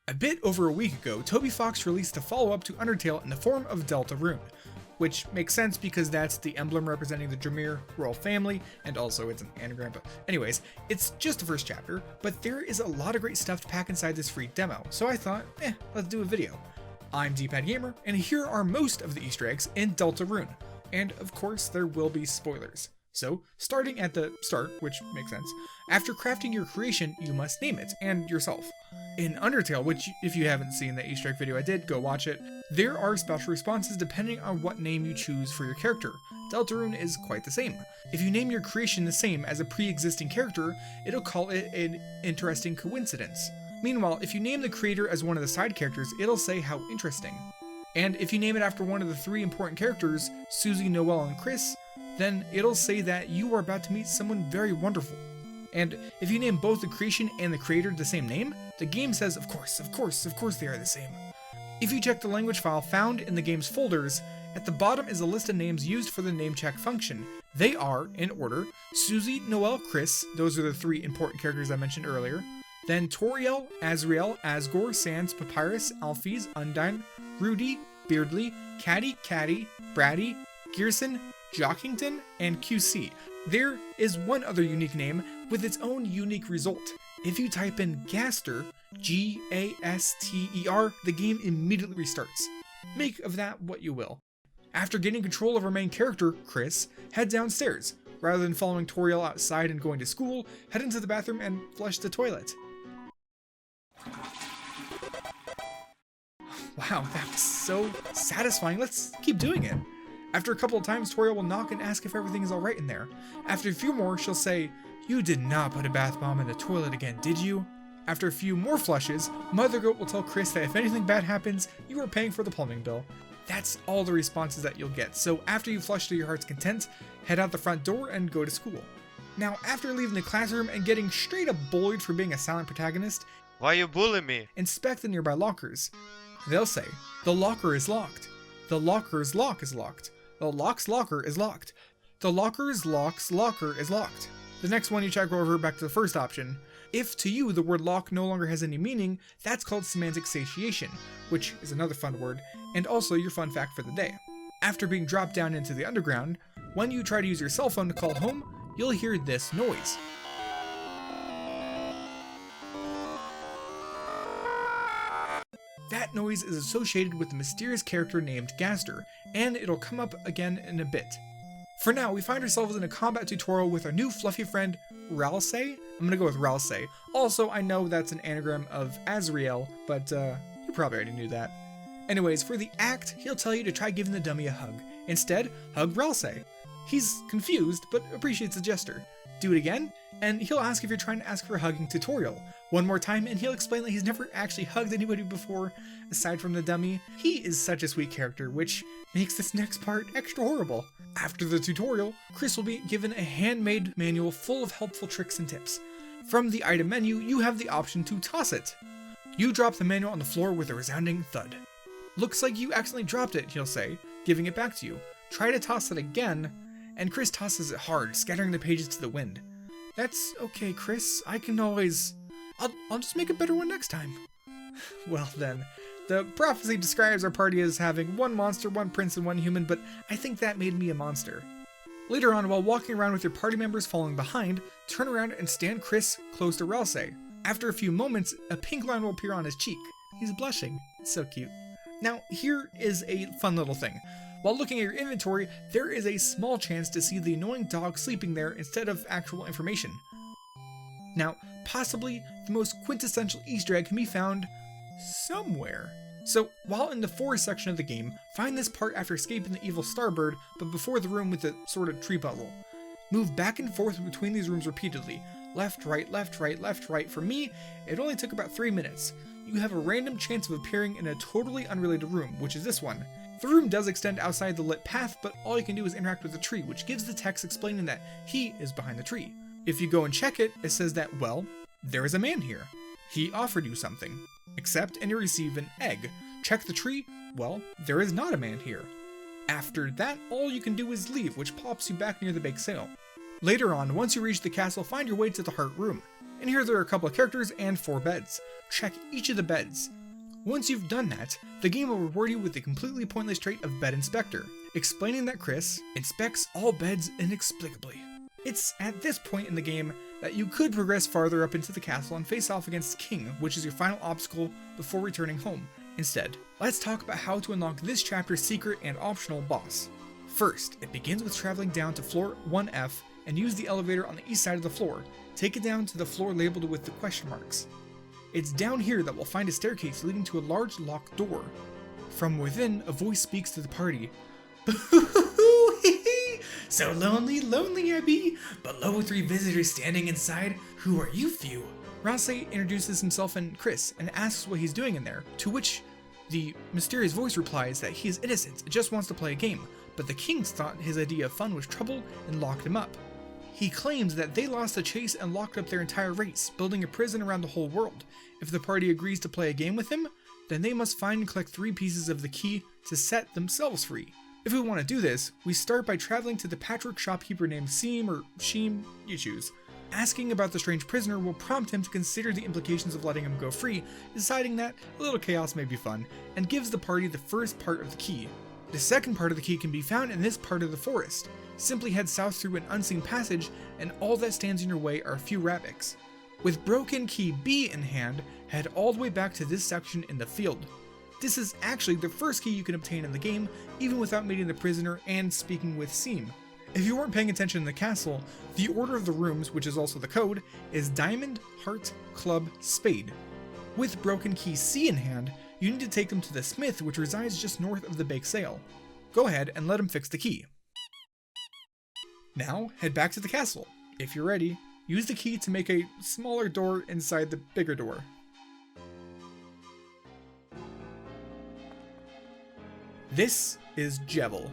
A bit over a week ago, Toby Fox released a follow-up to Undertale in the form of Deltarune, which makes sense because that's the emblem representing the Dremir royal family, and also it's an anagram, but anyways, it's just the first chapter, but there is a lot of great stuff to pack inside this free demo, so I thought, let's do a video. I'm DPadGamer, and here are most of the Easter eggs in Deltarune, and of course there will be spoilers. So, starting at the start, which makes sense, after crafting your creation, you must name it, and yourself. In Undertale, which if you haven't seen the Easter egg video I did, go watch it, there are special responses depending on what name you choose for your character. Deltarune is quite the same. If you name your creation the same as a pre-existing character, it'll call it an interesting coincidence. Meanwhile, if you name the creator as one of the side characters, it'll say how interesting. And if you name it after one of the three important characters, Susie, Noelle, and Chris, then it'll say that you are about to meet someone very wonderful. And if you name both the creation and the creator the same name, the game says, of course they are the same. If you check the language file found in the game's folders, at the bottom is a list of names used for the name check function. They are, in order, Susie, Noelle, Chris, those are the three important characters I mentioned earlier, then Toriel, Azrael, Asgore, Sans, Papyrus, Alphys, Undine, Rudy, Beardly, Caddy, Braddy, Gearson, Jockington, and QC. There is one other unique name with its own unique result. If you type in Gaster, G-A-S-T-E-R, the game immediately restarts. Make of that what you will. After getting control of our main character, Chris, head downstairs. Rather than following Toriel outside and going to school, head into the bathroom and flush the toilet. Wow, that was so satisfying. Let's keep doing it. After a couple of times, Toriel will knock and ask if everything is alright in there. After a few more, she'll say, "You did not put a bath bomb in the toilet again, did you?" After a few more flushes, Mother Goat will tell Chris that if anything bad happens, you are paying for the plumbing bill. That's all the responses that you'll get, so after you flush to your heart's content, head out the front door and go to school. Now, after leaving the classroom and getting straight up bullied for being a silent protagonist, Why you bullying me? inspect the nearby lockers. They'll say, "The locker is locked. The locker's lock is locked. The lock's locker is locked. The locker's lock's locker is locked." The next one you check over back to the first option. If to you the word lock no longer has any meaning, that's called semantic satiation, which is another fun word, and also your fun fact for the day. After being dropped down into the underground, when you try to use your cell phone to call home, you'll hear this noise. That noise is associated with the mysterious character named Gaster, and it'll come up again in a bit. For now, we find ourselves in a combat tutorial with our new fluffy friend, Ralse. I'm gonna go with Ralse. Also, I know that's an anagram of Azrael, but you probably already knew that. Anyways, for the act, he'll tell you to try giving the dummy a hug. Instead, hug Ralse. He's confused, but appreciates the gesture. Do it again, and he'll ask if you're trying to ask for a hugging tutorial. One more time, and he'll explain that he's never actually hugged anybody before, aside from the dummy. He is such a sweet character, which makes this next part extra horrible. After the tutorial, Chris will be given a handmade manual full of helpful tricks and tips. From the item menu, you have the option to toss it. You drop the manual on the floor with a resounding thud. "Looks like you accidentally dropped it," he'll say, giving it back to you. Try to toss it again, and Chris tosses it hard, scattering the pages to the wind. "That's okay, Chris. I can always... I'll just make a better one next time." Well then, the prophecy describes our party as having one monster, one prince, and one human, but I think that made me a monster. Later on, while walking around with your party members following behind, turn around and stand Chris close to Ralse. After a few moments, a pink line will appear on his cheek. He's blushing. It's so cute. Now, here is a fun little thing. While looking at your inventory, there is a small chance to see the annoying dog sleeping there instead of actual information. Now, possibly the most quintessential Easter egg can be found somewhere. So, while in the forest section of the game, find this part after escaping the evil Starbird, but before the room with the sort of tree puzzle. Move back and forth between these rooms repeatedly. Left, right, left, right, left, right. For me, it only took about 3 minutes. You have a random chance of appearing in a totally unrelated room, which is this one. The room does extend outside the lit path, but all you can do is interact with the tree, which gives the text explaining that he is behind the tree. If you go and check it, it says that, well, there is a man here. He offered you something. Accept and you receive an egg. Check the tree, well, there is not a man here. After that, all you can do is leave, which pops you back near the bake sale. Later on, once you reach the castle, find your way to the heart room. And here there are a couple of characters and 4 beds. Check each of the beds. Once you've done that, the game will reward you with the completely pointless trait of Bed Inspector, explaining that Chris inspects all beds inexplicably. It's at this point in the game that you could progress farther up into the castle and face off against King, which is your final obstacle before returning home. Instead, let's talk about how to unlock this chapter's secret and optional boss. First, it begins with traveling down to floor 1F and use the elevator on the east side of the floor. Take it down to the floor labeled with the question marks. It's down here that we'll find a staircase leading to a large locked door. From within, a voice speaks to the party. So lonely I be, but lo 3 visitors standing inside, who are you few? Ralsei introduces himself and Chris and asks what he's doing in there, to which the mysterious voice replies that he is innocent and just wants to play a game, but the Kings thought his idea of fun was trouble and locked him up. He claims that they lost the chase and locked up their entire race, building a prison around the whole world. If the party agrees to play a game with him, then they must find and collect 3 pieces of the key to set themselves free. If we want to do this, we start by traveling to the patchwork shopkeeper named Seem or Sheem, you choose. Asking about the strange prisoner will prompt him to consider the implications of letting him go free, deciding that a little chaos may be fun, and gives the party the first part of the key. The second part of the key can be found in this part of the forest. Simply head south through an unseen passage, and all that stands in your way are a few rabbits. With broken key B in hand, head all the way back to this section in the field. This is actually the first key you can obtain in the game, even without meeting the prisoner and speaking with Seem. If you weren't paying attention in the castle, the order of the rooms, which is also the code, is Diamond, Heart, Club, Spade. With broken key C in hand, you need to take them to the smith, which resides just north of the bake sale. Go ahead and let him fix the key. Now, head back to the castle. If you're ready, use the key to make a smaller door inside the bigger door. This is Jevil.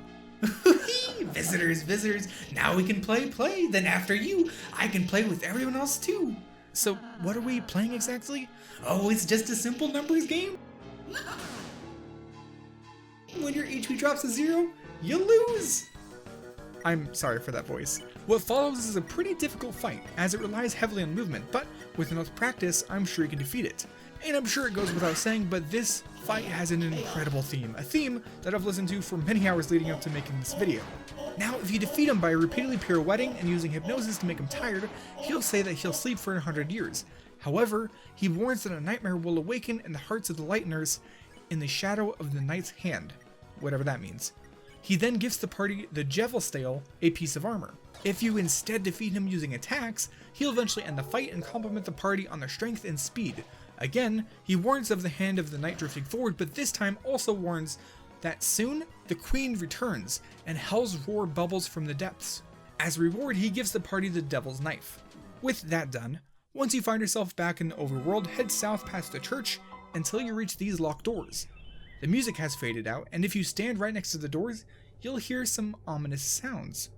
Visitors, now we can play, then after you, I can play with everyone else too. So, what are we playing exactly? Oh, it's just a simple numbers game. When your HP drops to 0, you lose. I'm sorry for that voice. What follows is a pretty difficult fight, as it relies heavily on movement, but with enough practice, I'm sure you can defeat it. And I'm sure it goes without saying, but this fight has an incredible theme, a theme that I've listened to for many hours leading up to making this video. Now, if you defeat him by repeatedly pirouetting and using hypnosis to make him tired, he'll say that he'll sleep for 100 years. However, he warns that a nightmare will awaken in the hearts of the Lighteners in the shadow of the Knight's hand, whatever that means. He then gives the party the Jevil Stale, a piece of armor. If you instead defeat him using attacks, he'll eventually end the fight and compliment the party on their strength and speed. Again, he warns of the hand of the knight drifting forward, but this time also warns that soon the queen returns and hell's roar bubbles from the depths. As a reward, he gives the party the devil's knife. With that done, once you find yourself back in the overworld, head south past the church until you reach these locked doors. The music has faded out, and if you stand right next to the doors, you'll hear some ominous sounds.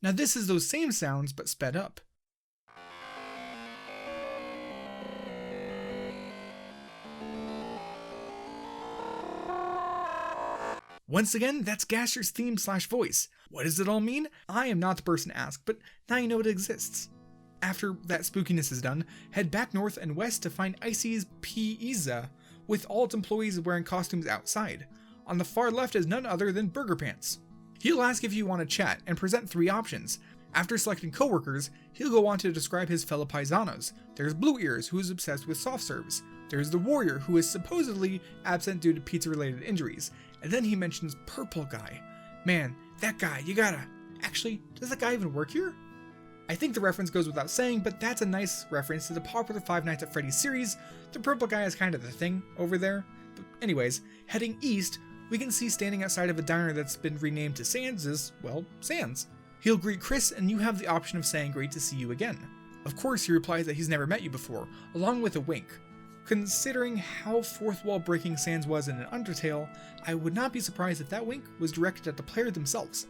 Now this is those same sounds, but sped up. Once again, that's Gaster's theme/voice. What does it all mean? I am not the person to ask, but now you know it exists. After that spookiness is done, head back north and west to find Icy's Pizza, with all its employees wearing costumes outside. On the far left is none other than Burger Pants. He'll ask if you want to chat and present 3 options. After selecting coworkers, he'll go on to describe his fellow paisanos. There's Blue Ears, who is obsessed with soft serves. There's the Warrior, who is supposedly absent due to pizza-related injuries. And then he mentions Purple Guy. Man, that guy, you gotta... Actually, does that guy even work here? I think the reference goes without saying, but that's a nice reference to the popular Five Nights at Freddy's series. The Purple Guy is kind of the thing over there. But anyways, heading east, we can see standing outside of a diner that's been renamed to Sans is, well, Sans. He'll greet Chris, and you have the option of saying great to see you again. Of course, he replies that he's never met you before, along with a wink. Considering how fourth wall breaking Sans was in an Undertale, I would not be surprised if that wink was directed at the player themselves.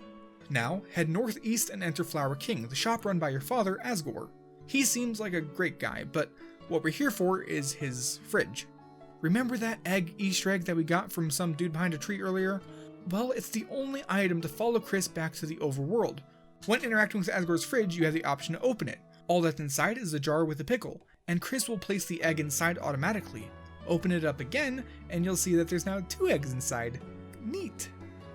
Now, head northeast and enter Flower King, the shop run by your father, Asgore. He seems like a great guy, but what we're here for is his fridge. Remember that egg Easter egg that we got from some dude behind a tree earlier? Well, it's the only item to follow Chris back to the overworld. When interacting with Asgore's fridge, you have the option to open it. All that's inside is a jar with a pickle, and Chris will place the egg inside automatically. Open it up again, and you'll see that there's now 2 eggs inside. Neat.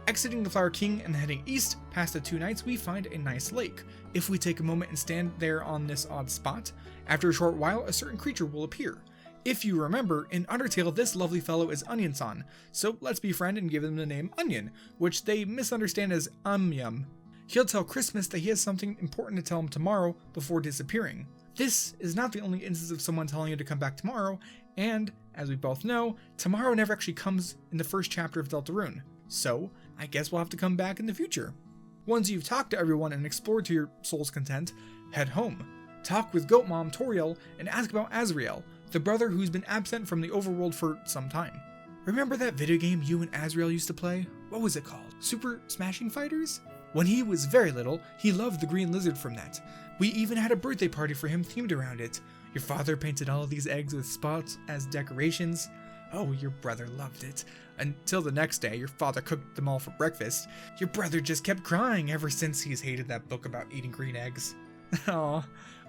Exiting the Flower King and heading east past the 2 knights, we find a nice lake. If we take a moment and stand there on this odd spot, after a short while a certain creature will appear. If you remember, in Undertale this lovely fellow is Onion-san, so let's befriend and give him the name Onion, which they misunderstand as Yum. He'll tell Christmas that he has something important to tell him tomorrow before disappearing. This is not the only instance of someone telling you to come back tomorrow, and, as we both know, tomorrow never actually comes in the first chapter of Deltarune, so I guess we'll have to come back in the future. Once you've talked to everyone and explored to your soul's content, head home. Talk with Goat Mom Toriel and ask about Azrael, the brother who's been absent from the overworld for some time. Remember that video game you and Azrael used to play? What was it called? Super Smashing Fighters? When he was very little, he loved the green lizard from that. We even had a birthday party for him themed around it. Your father painted all of these eggs with spots as decorations. Oh, your brother loved it. Until the next day, your father cooked them all for breakfast. Your brother just kept crying ever since he's hated that book about eating green eggs. Aw,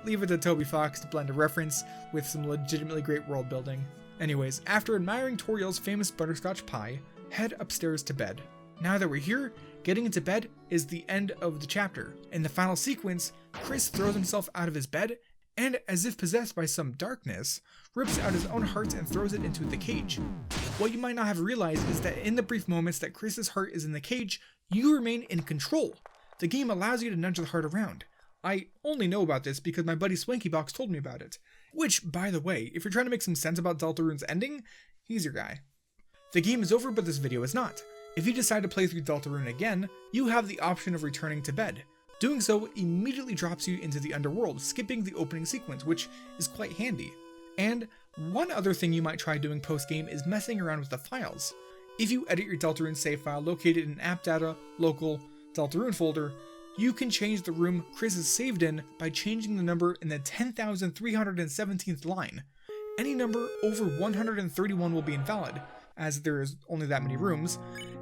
leave it to Toby Fox to blend a reference with some legitimately great world building. Anyways, after admiring Toriel's famous butterscotch pie, head upstairs to bed. Now that we're here, getting into bed is the end of the chapter. In the final sequence, Chris throws himself out of his bed and, as if possessed by some darkness, rips out his own heart and throws it into the cage. What you might not have realized is that in the brief moments that Chris's heart is in the cage, you remain in control. The game allows you to nudge the heart around. I only know about this because my buddy Swankybox told me about it. Which, by the way, if you're trying to make some sense about Deltarune's ending, he's your guy. The game is over, but this video is not. If you decide to play through Deltarune again, you have the option of returning to bed. Doing so immediately drops you into the underworld, skipping the opening sequence, which is quite handy. And one other thing you might try doing post-game is messing around with the files. If you edit your Deltarune save file located in App Data, Local, Deltarune folder, you can change the room Chris is saved in by changing the number in the 10,317th line. Any number over 131 will be invalid, as there is only that many rooms,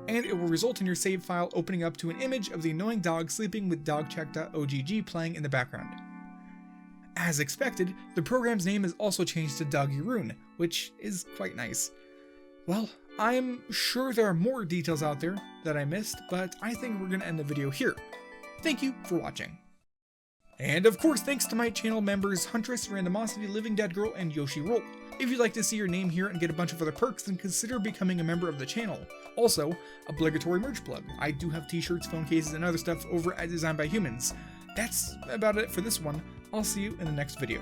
and it will result in your save file opening up to an image of the annoying dog sleeping with dogcheck.ogg playing in the background. As expected, the program's name is also changed to Doggy-Rune, which is quite nice. Well, I'm sure there are more details out there that I missed, but I think we're going to end the video here. Thank you for watching. And of course, thanks to my channel members Huntress, Randomosity, Living Dead Girl, and Yoshi Roll. If you'd like to see your name here and get a bunch of other perks, then consider becoming a member of the channel. Also, obligatory merch plug. I do have t-shirts, phone cases, and other stuff over at Designed by Humans. That's about it for this one. I'll see you in the next video.